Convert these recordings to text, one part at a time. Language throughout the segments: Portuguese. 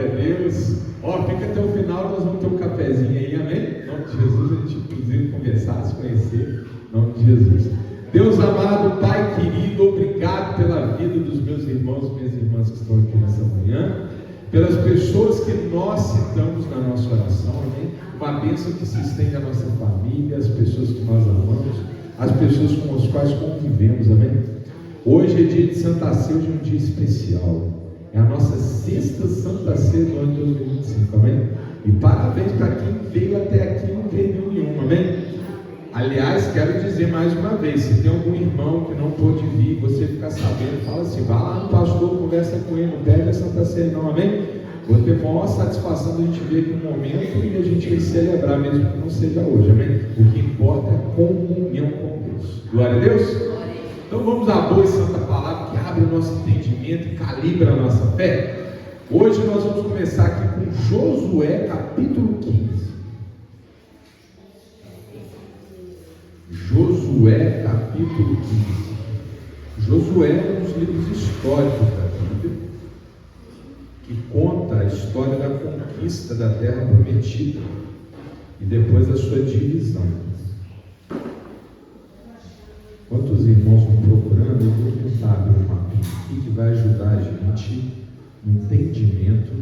Glória a Deus. Ó, fica até o final, nós vamos ter um cafezinho aí, amém? Em nome de Jesus, a gente inclusive conversar, se conhecer, em nome de Jesus. Deus amado, Pai querido, obrigado pela vida dos meus irmãos e minhas irmãs que estão aqui nessa manhã, pelas pessoas que nós citamos na nossa oração, amém? Uma bênção que se estende à nossa família, as pessoas que nós amamos, as pessoas com as quais convivemos, amém? Hoje é dia de Santa Ceia, hoje é um dia especial. É a nossa sexta Santa Ceia do ano 2025, amém? E parabéns para quem veio até aqui e não veio nenhum, amém? Aliás, quero dizer mais uma vez, se tem algum irmão que não pôde vir, você ficar sabendo, fala assim, vá lá no pastor, conversa com ele, não pega a Santa Ceia não, amém? Vou ter maior satisfação de a gente ver aqui um momento e a gente vai celebrar, mesmo que não seja hoje, amém? O que importa é a comunhão com Deus. Glória a Deus? Então vamos à boa e santa palavra que abre o nosso entendimento e calibra a nossa fé. Hoje nós vamos começar aqui com Josué capítulo 15. Josué capítulo 15. Josué é um dos livros históricos da Bíblia, que conta a história da conquista da terra prometida e depois a sua divisão. Enquanto os irmãos vão procurando, eu vou tentar abrir um mapinha aqui que vai ajudar a gente no entendimento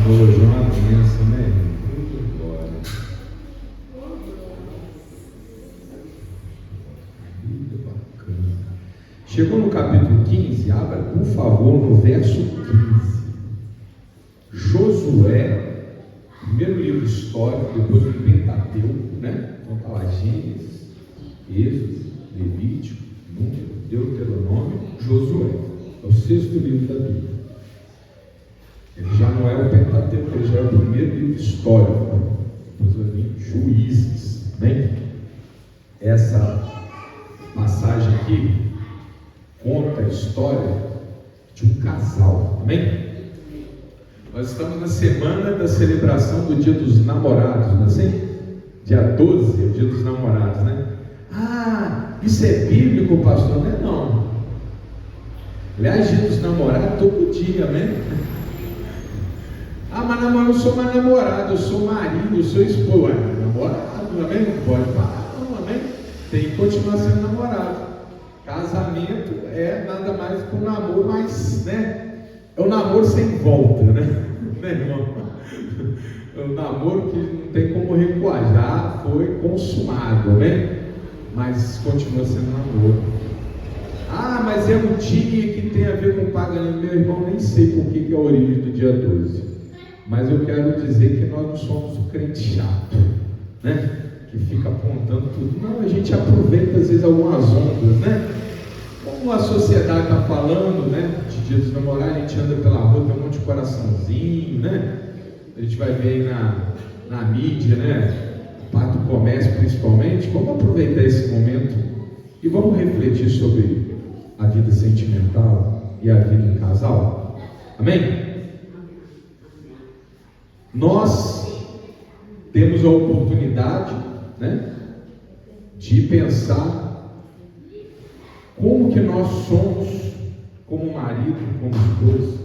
hoje é uma bênção, né? Muito glória. Vida bacana. Chegou no capítulo 15, abra por favor no verso 15. Josué, primeiro livro histórico, depois do Pentateuco, né? Então está lá Gênesis, Êxodo, Levítico, Número, Deuteronômio, Josué. É o sexto livro da Bíblia. Ele já não é o Pentateuco, ele já é o primeiro livro histórico. Depois vai vir Juízes, amém? Essa passagem aqui conta a história de um casal, amém? Nós estamos na semana da celebração do Dia dos Namorados, não é assim? Dia 12 é o Dia dos Namorados, né? Ah, isso é bíblico, pastor? Não é não. Aliás, Dia dos Namorados todo dia, amém? Ah, mas eu não sou mais namorado, eu sou marido, eu sou esposo. Namorado, amém? Não pode parar, não, amém? Tem que continuar sendo namorado. Casamento é nada mais que um namoro, mas, né? É um namoro sem volta, né? Né, irmão? É um namoro que não tem como recuar, já foi consumado, amém? Mas continua sendo namoro. Ah, mas é um dia que tem a ver com pagamento. Meu irmão, nem sei por que é a origem do dia 12. Mas eu quero dizer que nós não somos o crente chato, né? Que fica apontando tudo. Não, a gente aproveita às vezes algumas ondas, né? Como a sociedade está falando, né? De Dia dos Namorados, a gente anda pela rua, tem um monte de coraçãozinho, né? A gente vai ver aí na mídia, né? Parte do comércio principalmente. Vamos aproveitar esse momento e vamos refletir sobre a vida sentimental e a vida em casal. Amém? Nós temos a oportunidade, né, de pensar como que nós somos como marido, como esposa,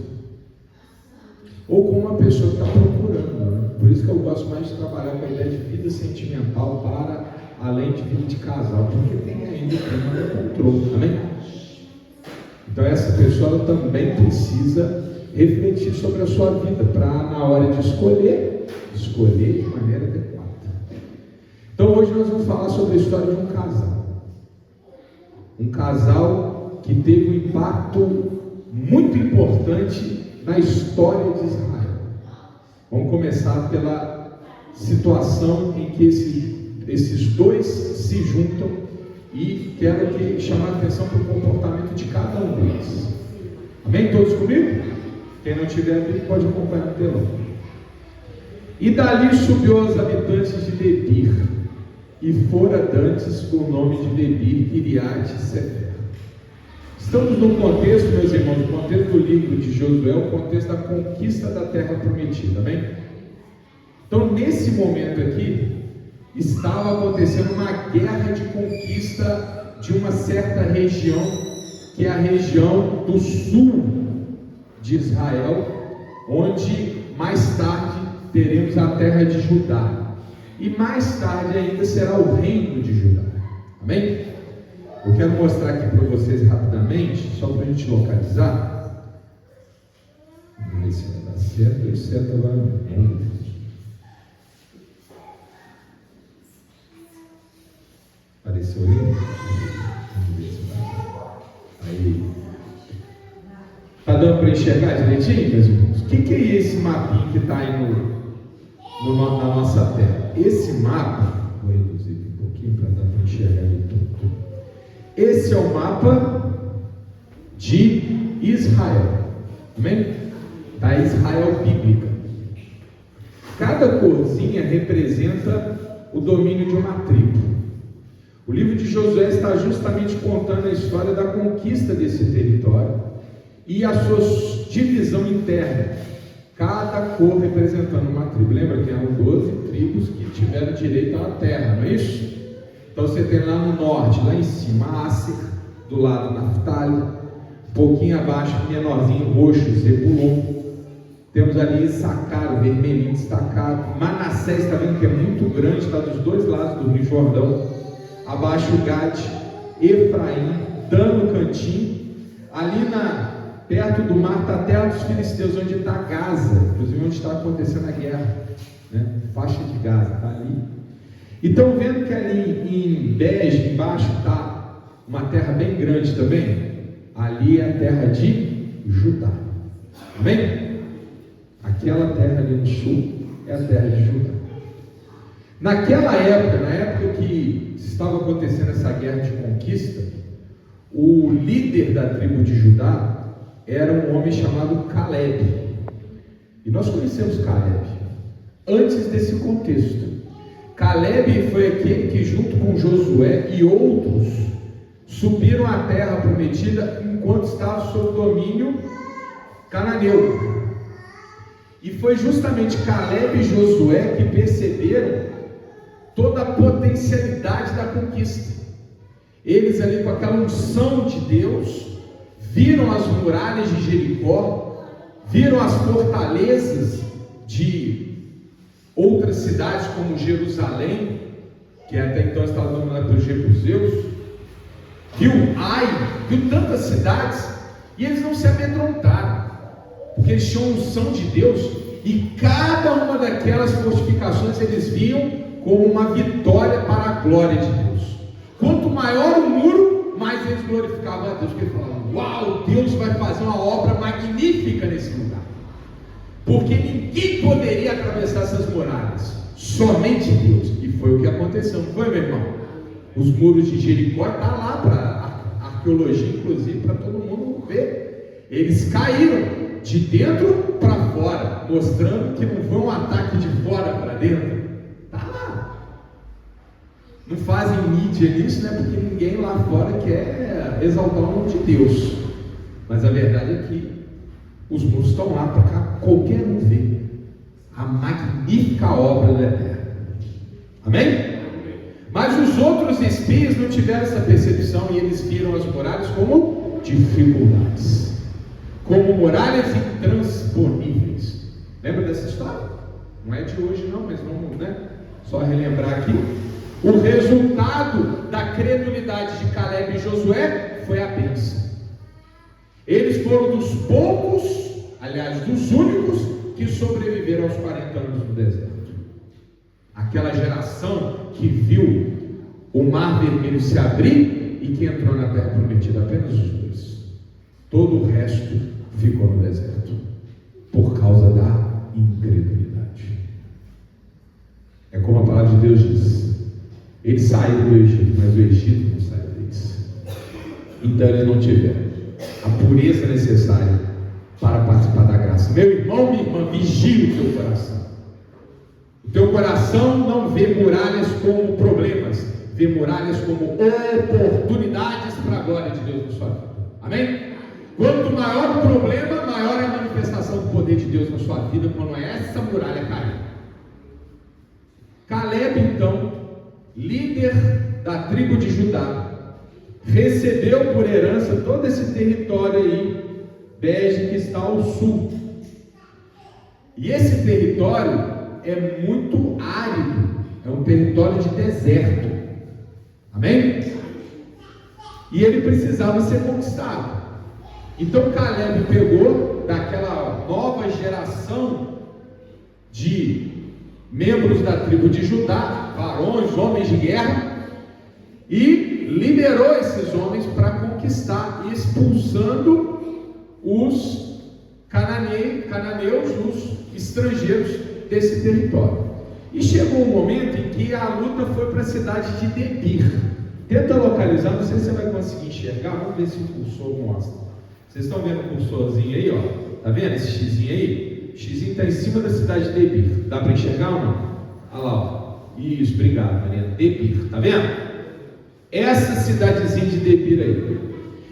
ou como uma pessoa que está procurando, né? Por isso que eu gosto mais de trabalhar com a ideia de vida sentimental para além de vida de casal, porque tem ainda o tema do controle, amém? Então essa pessoa também precisa refletir sobre a sua vida, para na hora de escolher de maneira adequada. Então hoje nós vamos falar sobre a história de um casal que teve um impacto muito importante na história de Israel. Vamos começar pela situação em que esses dois se juntam, e quero chamar a atenção para o comportamento de cada um deles. Amém? Todos comigo? Quem não tiver aqui pode acompanhar no telão. E dali subiu aos habitantes de Debir, e fora dantes o nome de Debir, Kiriat Sefer. Estamos no contexto, meus irmãos, no contexto do livro de Josué, o contexto da conquista da terra prometida, amém? Então, nesse momento aqui, estava acontecendo uma guerra de conquista de uma certa região, que é a região do sul de Israel, onde mais tarde teremos a terra de Judá, e mais tarde ainda será o reino de Judá, amém? Eu quero mostrar aqui para vocês rapidamente, só para a gente localizar. Vamos ver se vai dar certo. Deu certo agora. Apareceu aí? Vamos ver se vai. Aí. Está dando para enxergar direitinho, meus irmãos? O que é esse mapinha que está aí na nossa tela? Esse mapa, vou reduzir aqui um pouquinho para dar para enxergar aí tudo. Esse é o mapa de Israel, amém? Da Israel bíblica. Cada corzinha representa o domínio de uma tribo. O livro de Josué está justamente contando a história da conquista desse território e a sua divisão interna, cada cor representando uma tribo. Lembra que eram 12 tribos que tiveram direito à terra, não é isso? Então você tem lá no norte, lá em cima, Asser, do lado Naftali, um pouquinho abaixo, menorzinho, roxo, Zebulon. Temos ali Issacar, vermelhinho destacado. Manassés, está vendo que é muito grande, está dos dois lados do Rio Jordão. Abaixo Gade, Efraim, Dan no cantinho. Ali perto do mar está a terra dos filisteus, onde está Gaza, inclusive onde está acontecendo a guerra, né? Faixa de Gaza, está ali. E estão vendo que ali em bege, embaixo, está uma terra bem grande também? Ali é a terra de Judá, amém? Aquela terra ali no sul é a terra de Judá. Naquela época, na época que estava acontecendo essa guerra de conquista, o líder da tribo de Judá era um homem chamado Caleb. E nós conhecemos Caleb antes desse contexto. Caleb foi aquele que, junto com Josué e outros, subiram à terra prometida enquanto estava sob domínio cananeu. E foi justamente Caleb e Josué que perceberam toda a potencialidade da conquista. Eles ali com aquela unção de Deus, viram as muralhas de Jericó, viram as fortalezas de outras cidades como Jerusalém, que até então estava dominada pelos jebuseus, viu Ai, viu tantas cidades, e eles não se amedrontaram, porque eles tinham unção de Deus, e cada uma daquelas fortificações eles viam como uma vitória para a glória de Deus. Quanto maior o muro, mais eles glorificavam a Deus, porque eles falavam: uau, Deus vai fazer uma obra magnífica nesse lugar, porque ninguém poderia atravessar essas muralhas, somente Deus. E foi o que aconteceu, não foi, meu irmão? Os muros de Jericó estão lá para a arqueologia, inclusive, para todo mundo ver. Eles caíram de dentro para fora, mostrando que não foi um ataque de fora para dentro. Está lá. Não fazem mídia nisso, né? Porque ninguém lá fora quer exaltar o nome de Deus. Mas a verdade é que os muros estão lá para qualquer um ver a magnífica obra do Eterno. Amém? Mas os outros espias não tiveram essa percepção, e eles viram as muralhas como dificuldades, como muralhas intransponíveis. Lembra dessa história? Não é de hoje não, mas vamos, né, só relembrar aqui. O resultado da credulidade de Caleb e Josué foi a bênção. Eles foram dos poucos, aliás, dos únicos que sobreviveram aos 40 anos no deserto. Aquela geração que viu o mar vermelho se abrir e que entrou na terra prometida, apenas os dois. Todo o resto ficou no deserto por causa da incredulidade. É como a palavra de Deus diz: eles saíram do Egito, mas o Egito não saiu deles. Então eles não tiveram a pureza necessária para participar da graça. Meu irmão, minha irmã, vigie o teu coração. O teu coração não vê muralhas como problemas, vê muralhas como oportunidades para a glória de Deus na sua vida. Amém? Quanto maior o problema, maior é a manifestação do poder de Deus na sua vida, quando essa muralha cair. Caleb, então, líder da tribo de Judá, recebeu por herança todo esse território aí, Beze, que está ao sul. E esse território é muito árido, é um território de deserto. Amém? E ele precisava ser conquistado. Então Caleb pegou daquela nova geração de membros da tribo de Judá, varões, homens de guerra, e liberou esses homens para conquistar, expulsando os cananeus, os estrangeiros desse território. E chegou um momento em que a luta foi para a cidade de Debir. Tenta localizar, não sei se você vai conseguir enxergar, vamos ver se o cursor mostra. Vocês estão vendo o cursorzinho aí, ó? Tá vendo esse xizinho aí? O xizinho está em cima da cidade de Debir. Dá para enxergar ou não? Olha lá, ó. Isso, obrigado, Mariana. Debir, tá vendo? Essa cidadezinha de Debir aí.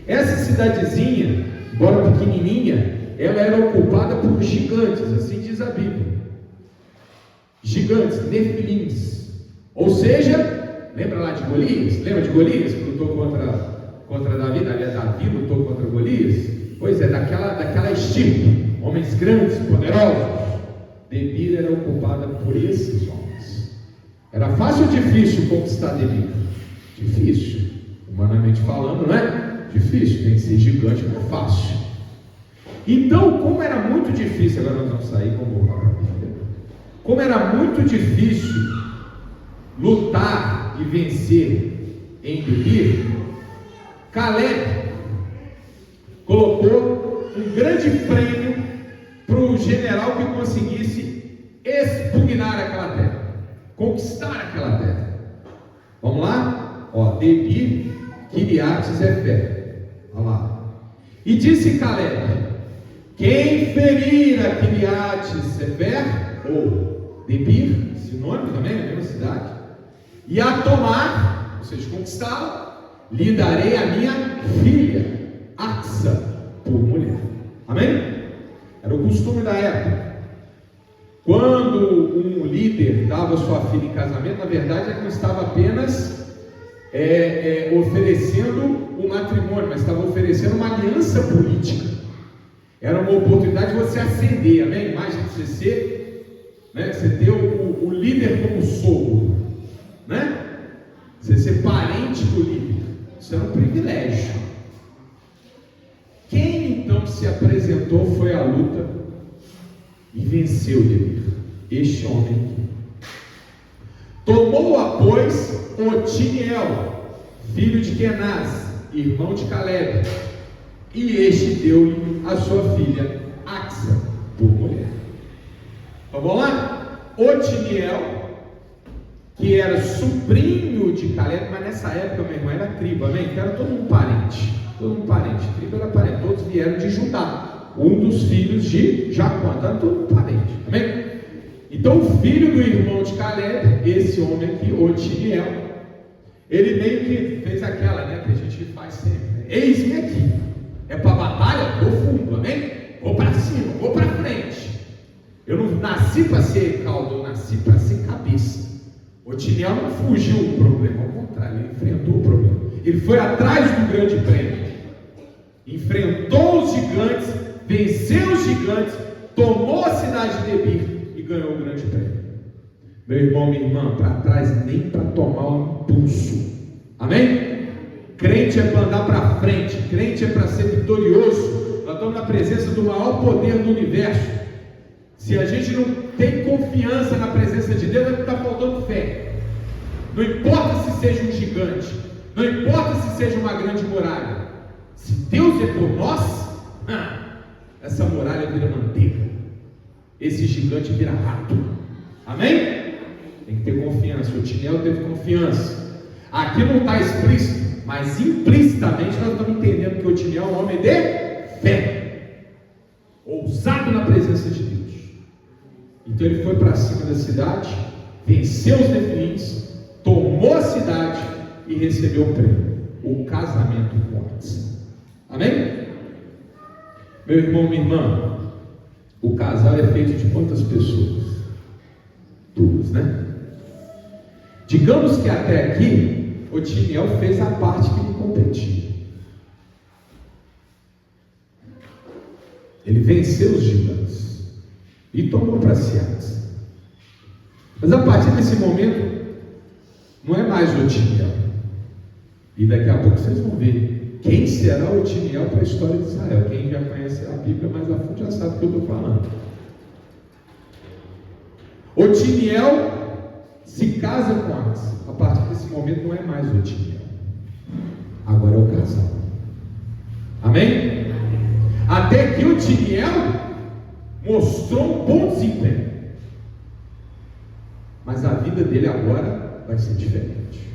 Essa cidadezinha, embora pequenininha, ela era ocupada por gigantes, assim diz a Bíblia. Gigantes, nefilins. Ou seja, lembra lá de Golias? Lembra de Golias que lutou contra Davi? Aliás, Davi lutou contra Golias? Pois é, daquela estirpe, homens grandes, poderosos. Debir era ocupada por esses homens. Era fácil ou difícil conquistar Debir? Difícil, humanamente falando, não é? Difícil, tem que ser gigante, não é fácil. Então, como era muito difícil, agora nós vamos sair com o como era muito difícil lutar e vencer em Debir, Caleb colocou um grande prêmio para o general que conseguisse expugnar aquela terra, conquistar aquela terra. Vamos lá? Ó, Debir, Kiriat-Zefer. Olha lá. E disse Caleb: quem ferir a Kiriat-Zefer, ou Debir, sinônimo também, na mesma cidade, e a tomar, ou seja, conquistá-la, lhe darei a minha filha, Axa, por mulher. Amém? Era o costume da época. Quando um líder dava sua filha em casamento, na verdade ele não estava apenas oferecendo o matrimônio, mas estava oferecendo uma aliança política. Era uma oportunidade de você ascender, amém? Imagina você ser, né? Você ter o líder como sogro, né? Você ser parente do líder. Isso era um privilégio. Quem então se apresentou foi à luta e venceu Debir. Este homem aqui. Tomou-a, pois, Otiniel, filho de Kenaz, irmão de Caleb, e este deu-lhe a sua filha Axa por mulher. Então vamos lá? Otiniel, que era sobrinho de Caleb, mas nessa época, meu irmão, era tribo, amém? Então era todo um parente. Todo um parente. Tribo era parente. Todos vieram de Judá, um dos filhos de Jacó. Então era todo um parente, amém? Então o filho do irmão de Caleb, esse homem aqui, Otiniel, ele meio que fez aquela, né, que a gente faz sempre, né? Eis-me aqui. É para batalha? Vou fundo, amém? Vou para cima, vou para frente. Eu não nasci para ser caldo, eu nasci para ser cabeça. Otiniel não fugiu do problema, ao contrário, ele enfrentou o problema. Ele foi atrás do grande prêmio, enfrentou os gigantes, venceu os gigantes, tomou a cidade de Debir e ganhou o grande prêmio. Meu irmão, minha irmã, para trás nem para tomar um impulso, amém? Crente é para andar para frente, crente é para ser vitorioso. Nós estamos na presença do maior poder do universo. Se a gente não tem confiança na presença de Deus, é que está faltando fé. Não importa se seja um gigante, não importa se seja uma grande muralha, se Deus é por nós, essa muralha vira manteiga, esse gigante vira rato. Amém? Tem que ter confiança. O Otiniel teve confiança. Aqui não está explícito, mas implicitamente nós estamos entendendo que o Otiniel é um homem de fé, ousado na presença de Deus. Então ele foi para cima da cidade, venceu os nefilins, tomou a cidade e recebeu o prêmio, o casamento com Axa. Amém? Meu irmão, minha irmã, o casal é feito de quantas pessoas? Duas, né? Digamos que até aqui, Otiniel fez a parte que lhe competia. Ele venceu os gigantes e tomou para si Axa. Mas a partir desse momento, não é mais Otiniel. E daqui a pouco vocês vão ver quem será Otiniel para a história de Israel. Quem já conhece a Bíblia mais a fundo já sabe o que eu estou falando. Otiniel se casa com Axa. A partir desse momento não é mais Otiniel. Agora é o casal. Amém? Até que Otiniel mostrou um bom desempenho. Mas a vida dele agora vai ser diferente.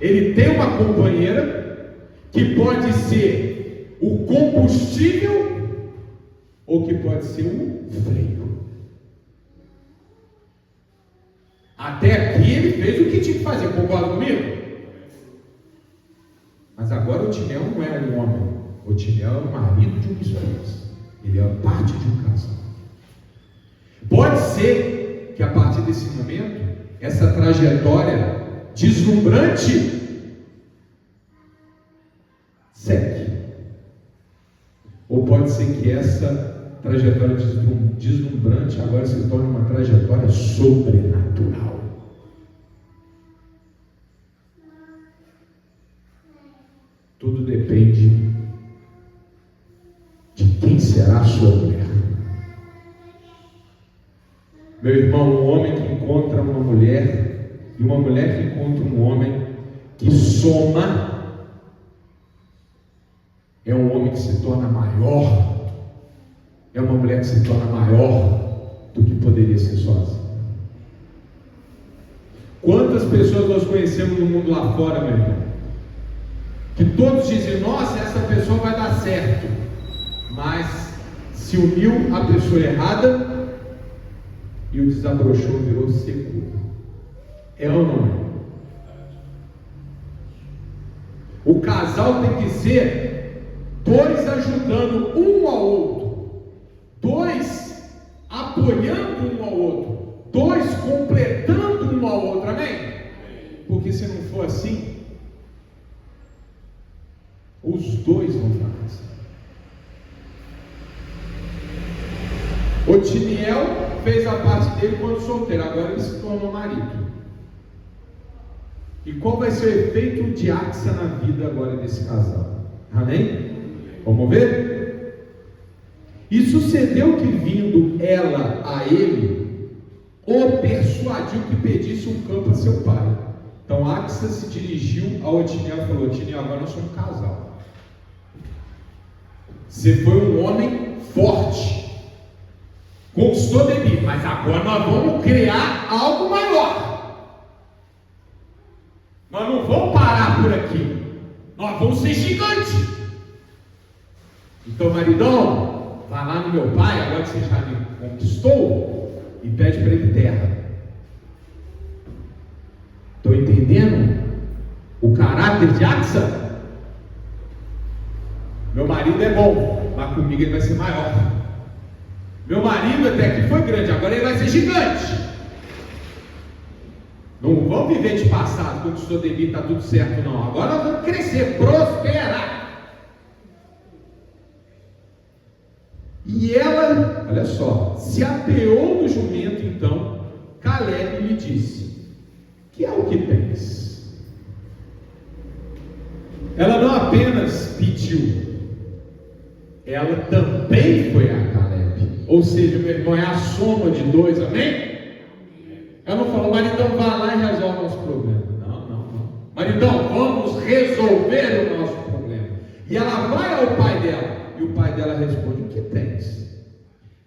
Ele tem uma companheira que pode ser o combustível ou que pode ser o freio. Até aqui ele fez o que tinha que fazer, concorda comigo? Mas agora o Otiniel não é um homem, o Otiniel é o marido de uma esposa, ele é parte de um casal. Pode ser que a partir desse momento, essa trajetória deslumbrante segue. Ou pode ser que essa trajetória deslumbrante agora se torne uma trajetória sobrenatural. Tudo depende de quem será a sua mulher. Meu irmão, um homem que encontra uma mulher e uma mulher que encontra um homem que soma, é um homem que se torna maior, é uma mulher que se torna maior do que poderia ser sozinha. Quantas pessoas nós conhecemos no mundo lá fora, meu irmão, que todos dizem, nossa, essa pessoa vai dar certo, mas se uniu à pessoa errada e o desabrochou, virou seco. É ou não é? O casal tem que ser dois ajudando um ao outro, dois apoiando um ao outro, dois completando um ao outro, amém? Porque se não for assim, os dois vão fracassar. Otiniel fez a parte dele quando solteiro, agora ele se tornou marido. E qual vai ser o efeito de Axa na vida agora desse casal? Amém? Vamos ver? E sucedeu que, vindo ela a ele, o persuadiu que pedisse um campo a seu pai. Então Axa se dirigiu a Otiniel e falou: Otiniel, agora nós somos um casal. Você foi um homem forte, conquistou Debir, mas agora nós vamos criar algo maior. Nós não vamos parar por aqui, nós vamos ser gigantes. Então, maridão, vai lá no meu pai, agora que você já me conquistou, e pede para ele terra. Estou entendendo o caráter de Axa? Meu marido é bom, mas comigo ele vai ser maior. Meu marido até aqui foi grande, agora ele vai ser gigante. Não vamos viver de passado, conquistou Debir, está tudo certo, não. Agora nós vamos crescer, prosperar. E ela, olha só, se apeou do jumento. Então Caleb lhe disse: que é o que tens? Ela não apenas pediu, ela também foi a Caleb. Ou seja, meu irmão, é a soma de dois, amém? Ela não falou: maridão, vai lá e resolve o nosso problema. Não. Maridão, vamos resolver o nosso problema. E ela vai ao pai dela, e o pai dela responde: o que tens?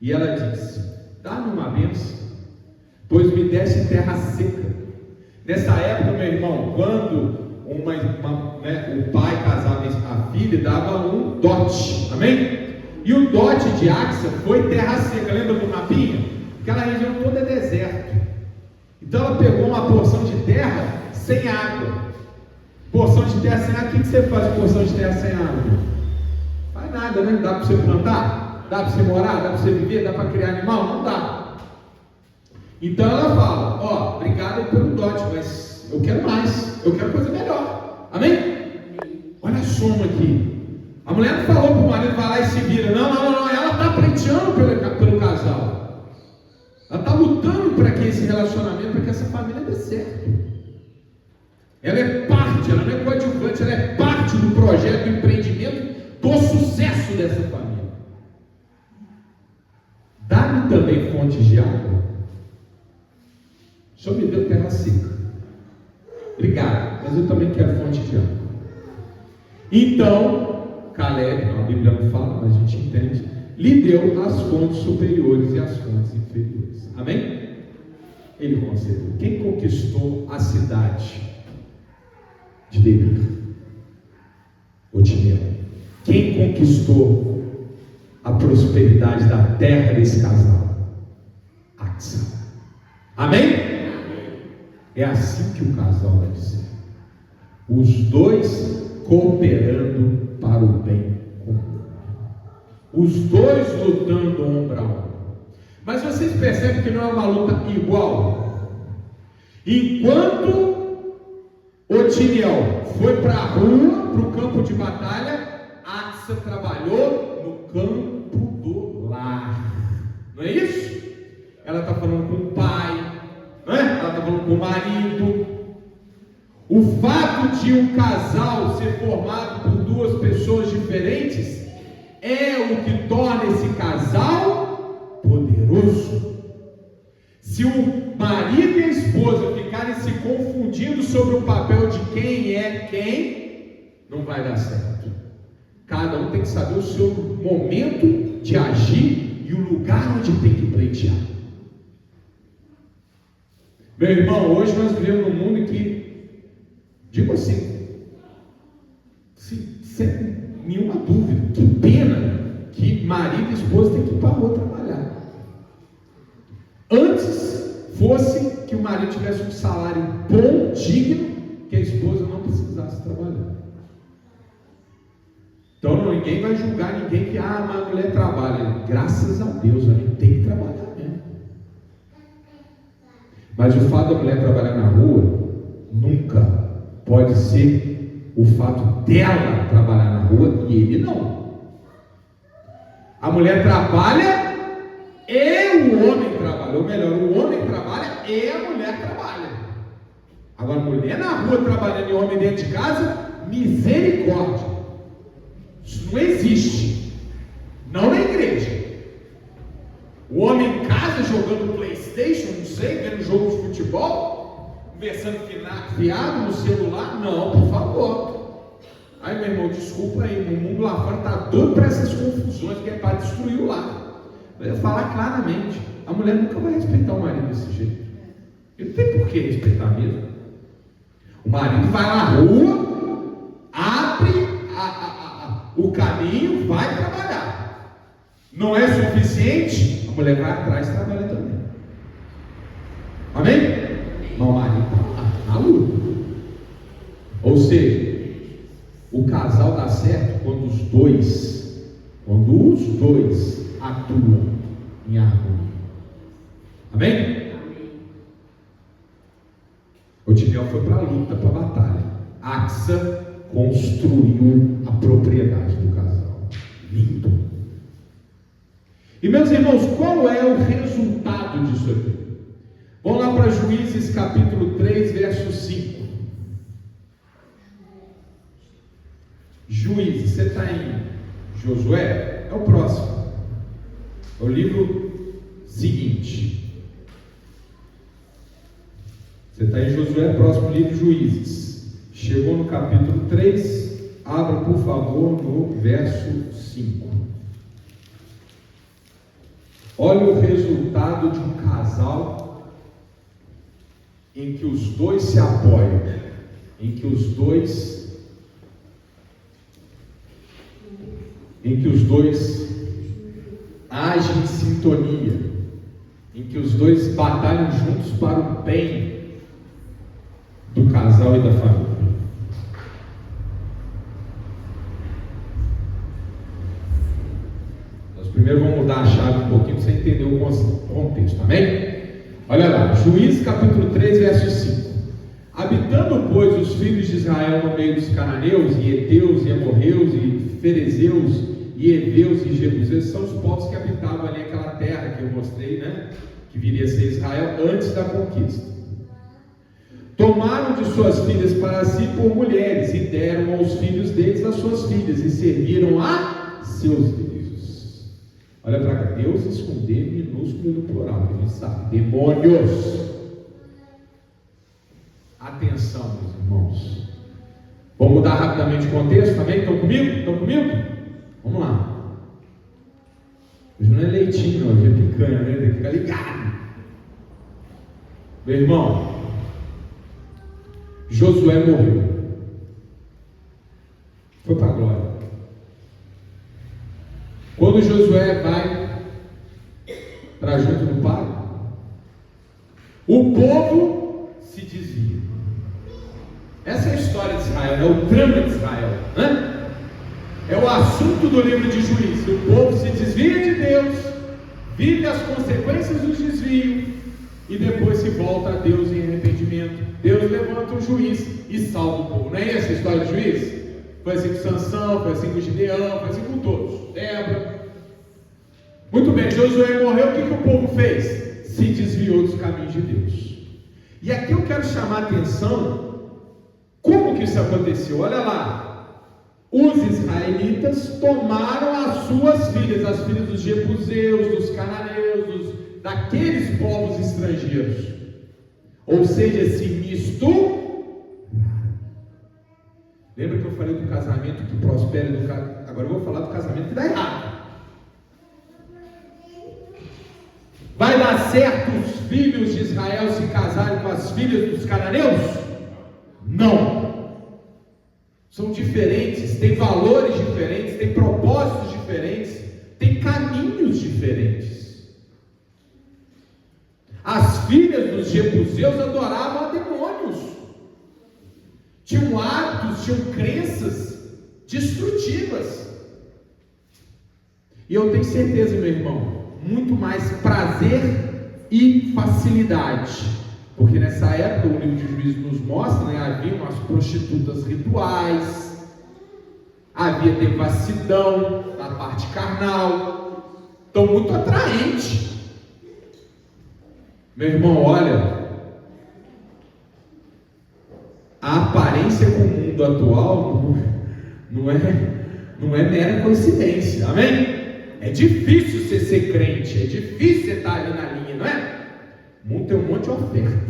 E ela disse: dá-me uma bênção, pois me deste terra seca. Nessa época, meu irmão, quando o pai casava a filha, dava um dote, amém? E o dote de Axa foi terra seca. Lembra do mapinha? Aquela região toda é deserto. Então ela pegou uma porção de terra sem água. Porção de terra sem água, o que você faz com porção de terra sem água? Faz nada, né? Dá para você plantar? Dá para você morar? Dá para você viver? Dá para criar animal? Não dá. Então ela fala, ó, obrigado pelo dote, mas eu quero mais, eu quero coisa melhor. Amém? Olha a soma aqui. A mulher não falou para o marido, vai lá e se vira. Não, ela está pleiteando pelo casal. Ela está lutando para que esse relacionamento, para que essa família dê certo. Ela é parte, ela não é coadjuvante, ela é parte do projeto, do empreendimento, do sucesso dessa família. Dá-me também fontes de água. O Senhor me deu terra seca. Obrigado, mas eu também quero fonte de água. Então, Caleb, a Bíblia não fala, mas a gente entende, lhe deu as fontes superiores e as fontes inferiores. Amém? Ele concedeu. Quem conquistou a cidade de Debir? Otiniel. Quem conquistou a prosperidade da terra desse casal? Axa. Amém? É assim que o casal deve ser. Os dois cooperando para o bem comum. Os dois lutando ombro a ombro. Mas vocês percebem que não é uma luta igual? Enquanto Otiniel foi para a rua, para o campo de batalha, Axa trabalhou no campo do lar. Não é isso? Ela está falando com o pai, não é? Ela está falando com o marido. O fato de um casal ser formado por duas pessoas diferentes é o que torna esse casal poderoso. Se o marido e a esposa ficarem se confundindo sobre o papel de quem é quem, não vai dar certo. Cada um tem que saber o seu momento de agir e o lugar onde tem que pleitear. Meu irmão, hoje nós vivemos num mundo em que, digo assim, sem nenhuma dúvida, que pena que marido e esposa têm que ir para a rua trabalhar. Antes fosse que o marido tivesse um salário bom, digno, que a esposa não precisasse trabalhar. Então ninguém vai julgar ninguém que mas a mulher trabalha. Graças a Deus, a gente tem que trabalhar mesmo. Mas o fato da mulher trabalhar na rua nunca pode ser o fato dela trabalhar na rua e ele não. A mulher trabalha e o homem trabalha, ou melhor, o homem trabalha e a mulher trabalha. Agora, mulher na rua trabalhando e homem dentro de casa, misericórdia. Isso não existe. Não na igreja. O homem em casa jogando PlayStation, não sei, vendo jogo de futebol, conversando fiado no celular, não, por favor. Aí, meu irmão, desculpa aí, o mundo lá fora está doido para essas confusões que é para destruir o lar. Eu ia falar claramente, a mulher nunca vai respeitar o marido desse jeito. Ele não tem por que respeitar mesmo. O marido vai na rua, abre o caminho, vai trabalhar. Não é suficiente, a mulher vai atrás e trabalha também. Amém? Mas o marido está na luta. Ou seja, o casal dá certo quando os dois atuam em harmonia. Amém? Otiniel foi para a luta, para a batalha. Axa construiu a propriedade do casal. Lindo. E meus irmãos, qual é o resultado disso aqui? Vamos lá para Juízes capítulo 3, verso 5. Juízes, você está em Josué? É o próximo. É o livro seguinte. Você está em Josué, próximo livro, Juízes. Chegou no capítulo 3, abra por favor no verso 5. Olha o resultado de um casal em que os dois se apoiam, em que os dois agem em sintonia, em que os dois batalham juntos para o bem. do casal e da família. Nós primeiro vamos mudar a chave um pouquinho para você entender o contexto, amém? Olha lá, Juízes capítulo 3, verso 5. Habitando, pois, os filhos de Israel no meio dos cananeus, e heteus, e amorreus, e ferezeus, e heveus e jebuseus, são os povos que habitavam ali aquela terra que eu mostrei, né? Que viria a ser Israel antes da conquista. Tomaram de suas filhas para si por mulheres, e deram aos filhos deles as suas filhas, e serviram a seus deuses. Olha para cá, deuses com D minúsculo no plural, a gente sabe, demônios. Atenção, meus irmãos. Vamos mudar rapidamente o contexto também? Estão comigo? Estão comigo? Vamos lá. Hoje não é leitinho, não, hoje é picanha, né? Tem que ficar ligado. Meu irmão, Josué morreu. Foi para a glória. Quando Josué vai para junto do pai, o povo se desvia. Essa é a história de Israel, é o drama de Israel, né? É o assunto do livro de Juízes. O povo se desvia de Deus, vive as consequências do desvio e depois se volta a Deus em arrependimento. Deus levanta um juiz e salva o povo. Não é essa a história de Juízes? Foi assim com Sansão, foi assim com Gideão, foi assim com todos. Débora. Muito bem, Josué morreu, o que o povo fez? Se desviou dos caminhos de Deus. E aqui eu quero chamar a atenção. Como que isso aconteceu? Olha lá, os israelitas tomaram as suas filhas, as filhas dos jebuseus, dos cananeus, daqueles povos estrangeiros, ou seja, se misturaram. Lembra que eu falei do casamento que prospera, agora eu vou falar do casamento que dá errado. Vai dar certo os filhos de Israel se casarem com as filhas dos cananeus? Não, são diferentes, têm valores diferentes, têm propósitos diferentes, têm caminhos diferentes. As filhas dos jebuseus adoravam a demônios, tinham hábitos, tinham crenças destrutivas, e eu tenho certeza, meu irmão, muito mais prazer e facilidade. Porque nessa época, o livro de Juízes nos mostra, né, haviam as prostitutas rituais, havia devassidão na parte carnal, então muito atraente. Meu irmão, olha, a aparência com o mundo atual não é mera coincidência, amém? É difícil você ser crente, é difícil você estar ali na linha, não é? O mundo tem um monte de oferta.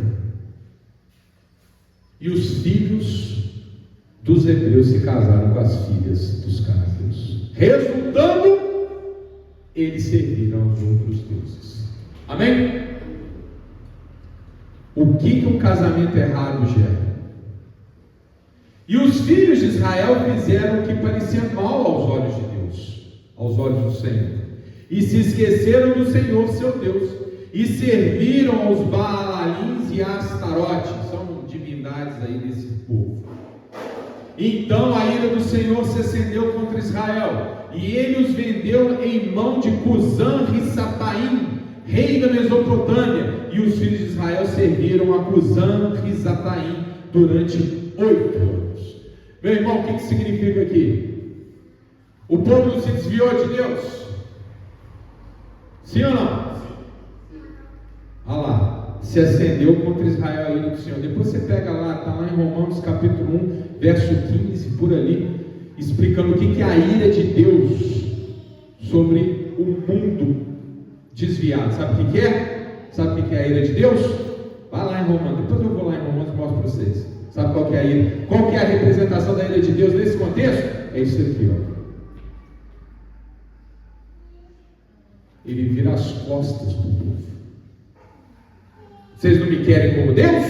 E os filhos dos hebreus se casaram com as filhas dos cananeus. Resultando, eles serviram aos outros deuses. Amém? O que um casamento errado gera? E os filhos de Israel fizeram o que parecia mal aos olhos de Deus, aos olhos do Senhor, e se esqueceram do Senhor seu Deus, e serviram aos Baalins e a Astarote, são divindades aí desse povo. Então a ira do Senhor se acendeu contra Israel, e ele os vendeu em mão de Cusã-Risataim, rei da Mesopotâmia, e os filhos de Israel serviram a Cusã-Risataim durante 8 anos. Meu irmão, o que significa aqui? O povo não se desviou de Deus? Sim ou não? Olha lá, se acendeu contra Israel a ira do Senhor. Depois você pega lá, está lá em Romanos capítulo 1, verso 15, por ali, explicando o que é a ira de Deus sobre o mundo desviado. Sabe o que é? Sabe o que é a ira de Deus? Vai lá em Romanos, depois eu vou lá em Romanos e mostro para vocês. Sabe qual que é a ira? Qual que é a representação da ira de Deus nesse contexto? É isso aqui, ó. Ele vira as costas para o povo. Vocês não me querem como Deus?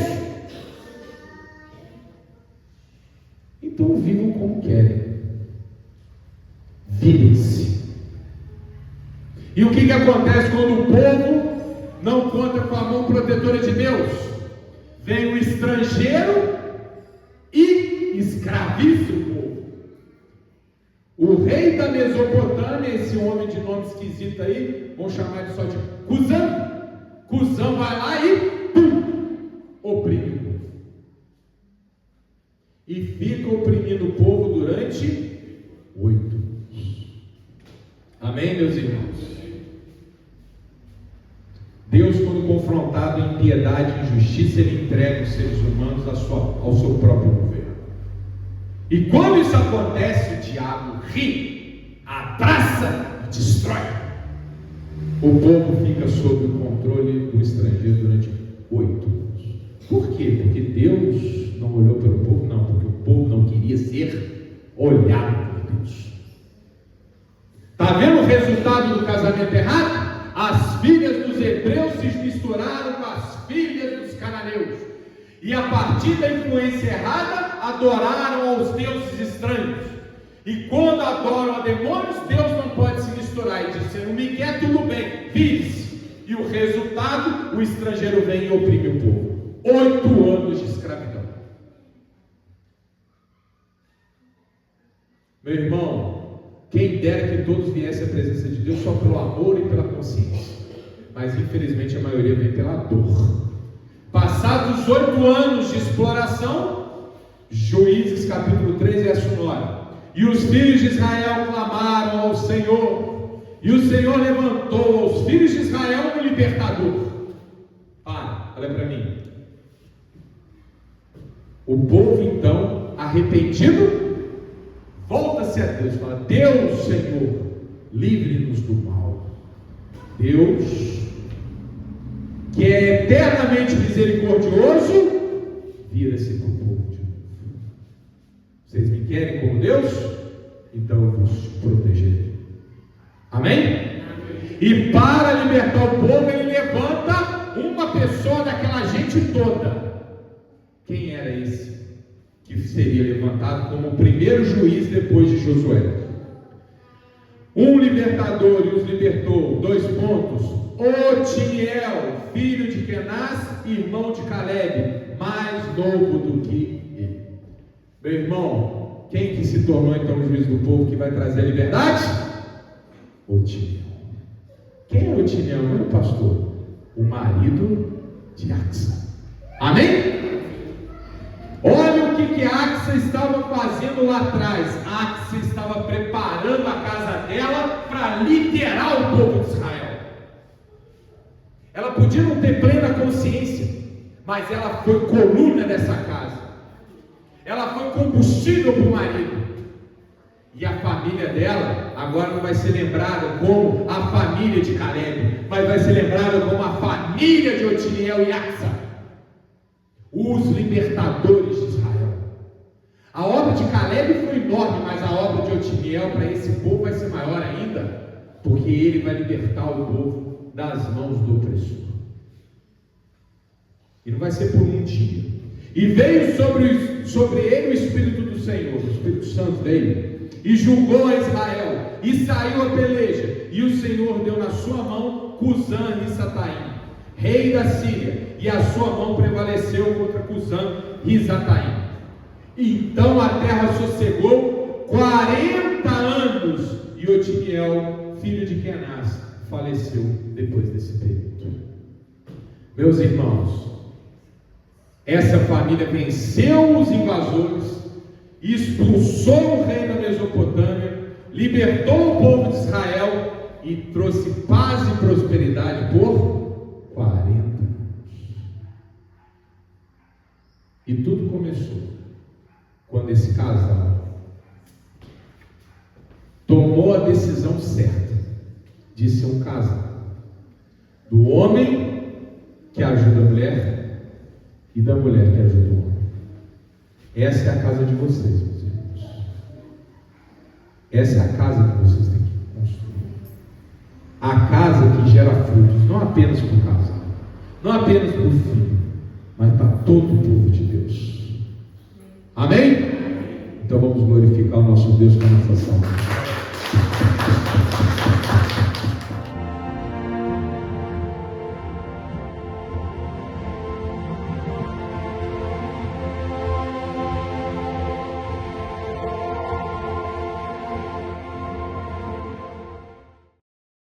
Então vivam como querem. Virem-se. E o que acontece quando o povo não conta com a mão protetora de Deus? Vem um estrangeiro escraviza o povo. O rei da Mesopotâmia, esse homem de nome esquisito aí, vamos chamar ele só de Cusã. Cusã vai lá e oprime o povo. E fica oprimindo o povo durante 8 anos. Amém, meus irmãos? Deus, quando confrontado em piedade e injustiça, Ele entrega os seres humanos ao seu próprio governo. E quando isso acontece, o diabo ri, abraça e destrói. O povo fica sob o controle do estrangeiro durante 8 anos. Por quê? Porque Deus não olhou pelo povo? Não, porque o povo não queria ser olhado por Deus. Está vendo o resultado do casamento errado? As filhas dos hebreus se misturaram com as filhas dos cananeus. E a partir da influência errada, adoraram aos deuses estranhos. E quando adoram a demônios, Deus não pode se misturar. E diz: não me quer, tudo bem, vire-se. E o resultado, o estrangeiro vem e oprime o povo. 8 anos de escravidão. Meu irmão, quem dera que todos viessem à presença de Deus só pelo amor e pela consciência. Mas infelizmente a maioria vem pela dor. Passados 8 anos de exploração, Juízes capítulo 3, verso 9. E os filhos de Israel clamaram ao Senhor, e o Senhor levantou aos filhos de Israel um libertador. Olha para mim. O povo então, arrependido, volta-se a Deus, fala: Deus, Senhor, livre-nos do mal. Deus, que é eternamente misericordioso, vira-se para o povo de novo. Vocês me querem como Deus? Então eu vos protegerei. Amém? E para libertar o povo, ele levanta uma pessoa daquela gente toda. Quem era esse que seria levantado como o primeiro juiz depois de Josué? Um libertador, e os libertou. 2 pontos. Otiniel, filho de Kenaz, irmão de Caleb, mais novo do que ele. Meu irmão, quem que se tornou então o juiz do povo que vai trazer a liberdade? Otiniel. Quem é Otiniel, meu pastor? O marido de Axa. Amém? Olha o que Axa estava fazendo lá atrás. Axa estava preparando a casa dela para liderar o povo de Israel. Ela podia não ter plena consciência, mas ela foi coluna dessa casa. Ela foi combustível para o marido. E a família dela agora não vai ser lembrada como a família de Caleb, mas vai ser lembrada como a família de Otiniel e Axa, os libertadores de Israel. A obra de Caleb foi enorme, mas a obra de Otiniel para esse povo vai ser maior ainda, porque ele vai libertar o povo das mãos do opressor. E não vai ser por um dia. E veio sobre ele o Espírito do Senhor, o Espírito Santo veio, e julgou a Israel, e saiu a peleja, e o Senhor deu na sua mão Cusã-Risataim, rei da Síria, e a sua mão prevaleceu contra Cusã-Risataim. Então a terra sossegou 40 anos, e Otiniel, filho de Kenaz, faleceu depois desse período. Meus irmãos, essa família venceu os invasores, expulsou o rei da Mesopotâmia, libertou o povo de Israel e trouxe paz e prosperidade por 40 anos. E tudo começou quando esse casal tomou a decisão certa de ser um casal do homem que ajuda a mulher e da mulher que ajuda o homem. Essa é a casa de vocês, meus irmãos. Essa é a casa que vocês têm que construir. A casa que gera frutos, não apenas para o casal, não apenas para o filho, mas para todo o povo de Deus. Amém? Então vamos glorificar o nosso Deus com a nossa salvação.